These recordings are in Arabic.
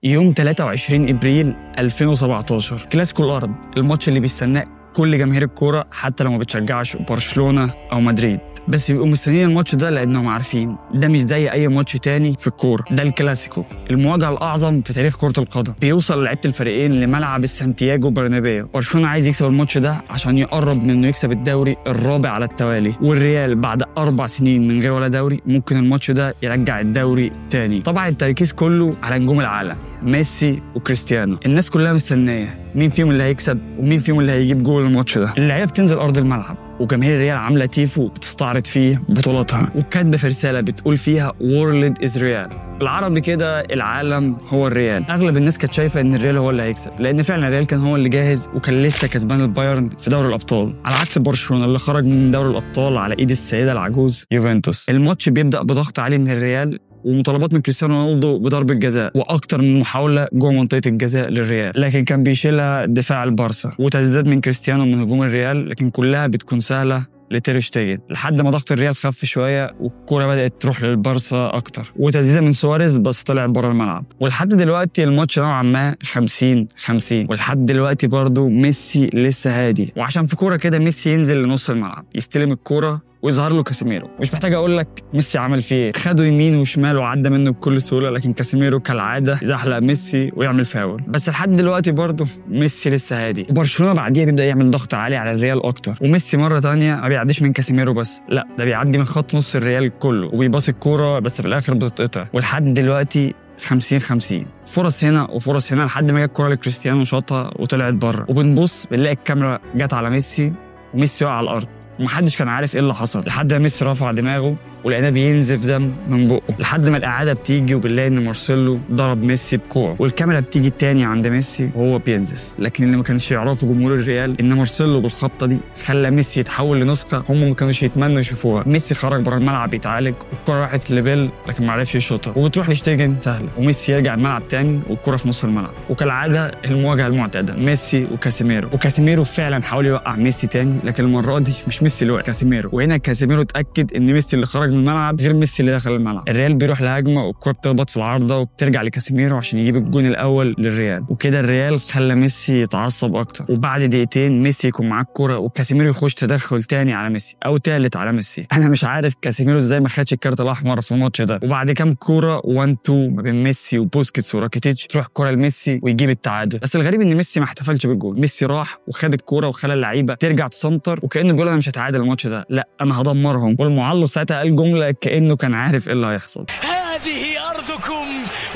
يوم 23 ابريل 2017 كلاسيكو الارض، الماتش اللي بيستناه كل جماهير الكوره حتى لو ما بتشجعش برشلونه او مدريد، بس بيبقوا مستنيين الماتش ده لانهم عارفين ده مش زي اي ماتش تاني في الكوره، ده الكلاسيكو، المواجهه الاعظم في تاريخ كره القدم. بيوصل لعيبه الفريقين لملعب السانتياغو برنابيو. برشلونه عايز يكسب الماتش ده عشان يقرب من انه يكسب الدوري الرابع على التوالي، والريال بعد 4 سنين من غير ولا دوري ممكن الماتش ده يرجع الدوري تاني. طبعا التركيز كله على نجوم العالم ميسي وكريستيانو. الناس كلها مستنيه مين فيهم اللي هيكسب ومين فيهم اللي هيجيب جول الماتش ده. اللعيبه بتنزل ارض الملعب وجماهير الريال عامله تيفو بتستعرض فيه بطولاتها وكاتبه في رساله بتقول فيها وورلد از ريال، بالعربي كده العالم هو الريال. اغلب الناس كانت شايفه ان الريال هو اللي هيكسب، لان فعلا الريال كان هو اللي جاهز وكان لسه كسبان البايرن في دوري الابطال، على عكس برشلونه اللي خرج من دوري الابطال على ايد السيده العجوز يوفنتوس. الماتش بيبدا بضغط عالي من الريال ومطالبات من كريستيانو رونالدو بضربه جزاء واكتر من محاوله جوه منطقه الجزاء للريال، لكن كان بيشيلها دفاع البارسا وتسديدات من كريستيانو من هجوم الريال، لكن كلها بتكون سهله لتير شتيجن لحد ما ضغط الريال خف شويه والكوره بدات تروح للبارسا اكتر، وتسديده من سواريز بس طلعت بره الملعب. ولحد دلوقتي الماتش نوعا ما 50-50، ولحد دلوقتي برضه ميسي لسه هادي، وعشان في كوره كده ميسي ينزل لنص الملعب يستلم الكوره ويظهر له كاسيميرو. مش محتاج اقول لك ميسي عمل فيه ايه، خده يمين وشمال وعدى منه بكل سهوله، لكن كاسيميرو كالعاده يزحلق ميسي ويعمل فاول. بس لحد دلوقتي برضه ميسي لسه هادي، وبرشلونه بعديها بيبدا يعمل ضغط عالي على الريال اكتر، وميسي مره ثانيه ما بيعديش من كاسيميرو بس، لا ده بيعدي من خط نص الريال كله وبيباص الكوره بس في الاخر بتتقطع. ولحد دلوقتي 50-50، فرص هنا وفرص هنا لحد ما جت الكوره لكريستيانو شاطها وطلعت بره، وبنبص بنلاقي الكاميرا جت على ميسي وميسي وقع على الارض ومحدش كان عارف ايه اللي حصل، لحد ما ميسي رفع دماغه ولقيناه بينزف دم من بقه، لحد ما الاعاده بتيجي وبنلاقي ان مارسيلو ضرب ميسي بكوع، والكاميرا بتيجي تاني عند ميسي وهو بينزف. لكن اللي ما كانش يعرفه جمهور الريال ان مارسيلو بالخبطه دي خلى ميسي يتحول لنسخه هم ما كانوش يتمنوا يشوفوها. ميسي خرج بره الملعب يتعالج والكره راحت لبيل لكن ما عرفش يشوطها، وبتروح لشتيجن سهله، وميسي يرجع الملعب تاني والكره في نص الملعب، وكالعاده المواجهه المعتاده ميسي وكاسيميرو فعلا حاول يوقع ميسي تاني، لكن المره دي مش ميسي اللي وقع كاسيميرو، وهنا كاسيميرو اتاكد ان ميسي اللي خرج من الملعب غير ميسي اللي دخل الملعب. الريال بيروح لهجمه والكره بتخبط في العارضه وبترجع لكاسيميرو عشان يجيب الجون الاول للريال، وكده الريال خلى ميسي يتعصب اكتر، وبعد دقيقتين ميسي يكون معاه الكره وكاسيميرو يخش تدخل تاني على ميسي او ثالث على ميسي. انا مش عارف كاسيميرو ازاي ما خدش الكارت الاحمر في الماتش ده، وبعد كام كوره 1-2 ما بين ميسي وبوسكيتس وراكيتيتش تروح الكره لميسي ويجيب التعادل. بس الغريب ان ميسي ما احتفلش بالجول، ميسي راح وخد الكوره وخلى اللعيبه ترجع تسنتر وكانه بيقول انا مش هتعادل الماتش ده، لا انا هدمرهم، والمعلق ساعتها قال جمله كانه كان عارف ايه اللي هيحصل: هذه أرضكم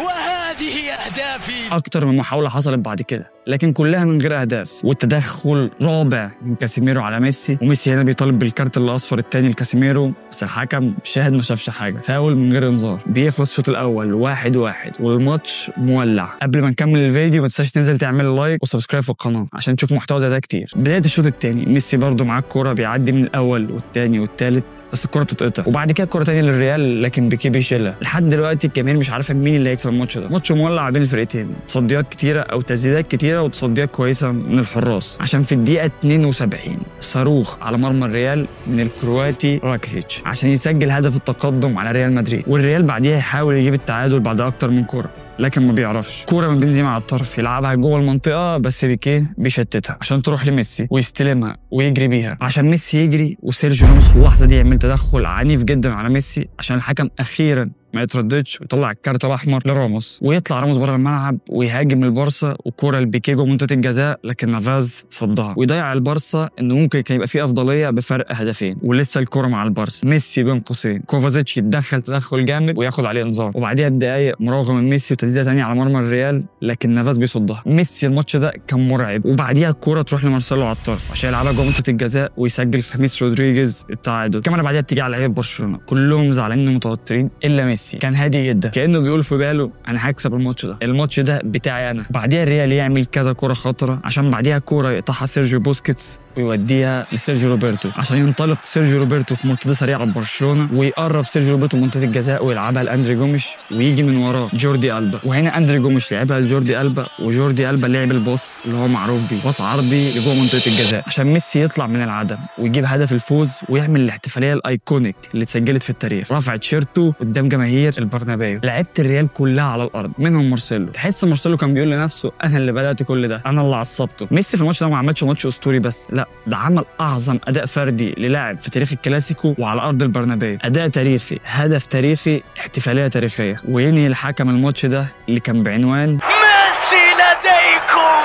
وهذه أهدافي. أكتر من محاولة حصلت بعد كده لكن كلها من غير أهداف، والتدخل رابع من كاسيميرو على ميسي، وميسي هنا بيطالب بالكارت الأصفر الثاني لكاسيميرو، بس الحكم شاهد ما شافش حاجة، فاول من غير إنذار. بيخلص الشوط الأول 1-1 والماتش مولع. قبل ما نكمل الفيديو ما تنساش تنزل تعمل لايك وسبسكرايب في القناة عشان تشوف محتوى زي ده كتير. بداية الشوط الثاني ميسي برضه معاه الكورة بيعدي من الأول والثاني والثالث بس الكرة بتتقطع، وبعد كده الكرة تانية للريال لكن بيكي بيشيلها. لحد دلوقتي الجماهير مش عارفة مين اللي هيكسب الماتش ده، ماتش مولع بين الفرقتين، تصديات كتيرة أو تسديدات كتيرة وتصديات كويسة من الحراس، عشان في الدقيقة 72 صاروخ على مرمى الريال من الكرواتي راكيتيتش عشان يسجل هدف التقدم على ريال مدريد، والريال بعديها يحاول يجيب التعادل بعد أكتر من كرة لكن ما بيعرفش. كوره من بنزيما على الطرف يلعبها جوه المنطقه بس بيكيه بيشتتها عشان تروح لميسي ويستلمها ويجري بيها، عشان ميسي يجري وسيرجيو راموس في اللحظه دي يعمل تدخل عنيف جدا على ميسي عشان الحكم اخيرا ما يترددش ويطلع الكارت الاحمر لراموس، ويطلع راموس بره الملعب ويهاجم البارسا وكوره لبيكيه جوه منطقه الجزاء لكن نافاز صدها ويضيع البارسا انه ممكن كان يبقى فيه افضليه بفرق هدفين، ولسه الكوره مع البارسا. ميسي بين قوسين كوفازيتش يتدخل تدخل جامد وياخد عليه انذار، وبعديها بدقايق مراوغه من ميسي وتسديده ثانيه على مرمى الريال لكن نافاز بيصدها. ميسي الماتش ده كان مرعب، وبعديها الكوره تروح لمارسيلو على الطرف عشان يلعبها جوه منطقه الجزاء ويسجل خميس رودريجيز التعادل. كمان بعديها بتيجي على لعيبه برشلونه كلهم زعلانين ومتوترين الا ميسي، كان هادي جدا كانه بيقول في باله انا هكسب الماتش ده بتاعي انا. بعديها الريال يعمل كذا كوره خطره عشان بعديها كوره يقطعها سيرجيو بوسكيتس ويوديها لسيرجيو روبرتو عشان ينطلق سيرجيو روبرتو في مرتده سريعه لبرشلونه ويقرب سيرجيو روبرتو منطقه الجزاء ويلعبها لاندري جوميش ويجي من وراه جوردي ألبا، وهنا اندري جوميش لعبها لجوردي ألبا وجوردي ألبا لعب الباص اللي هو معروف بيه باص عرضي لجوه منطقه الجزاء عشان ميسي يطلع من العدم ويجيب هدف الفوز ويعمل الاحتفاليه الايكونيك اللي اتسجلت في التاريخ، رفع تيشيرته قدام جماهير جماهير البرنابيو. لعيبه الريال كلها على الارض منهم مارسيلو. تحس مارسيلو كان بيقول لنفسه انا اللي بدات كل ده، انا اللي عصبته. ميسي في الماتش ده ما عملش ماتش اسطوري بس، لا ده عمل اعظم اداء فردي للاعب في تاريخ الكلاسيكو وعلى ارض البرنابيو. اداء تاريخي، هدف تاريخي، احتفاليه تاريخيه. وينهي الحكم الماتش ده اللي كان بعنوان ميسي لديكم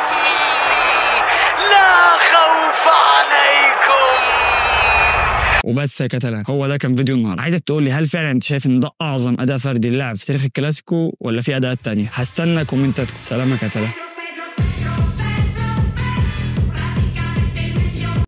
لا خوف عليكم. وبس يا كتلان. هو ده كان فيديو النهارده. عايزك تقول لي هل فعلا انت شايف ان ده اعظم اداء فردي للاعب في تاريخ الكلاسيكو ولا في اداءات تانية؟ هستنى كومنتاتكم. سلام يا كتلان.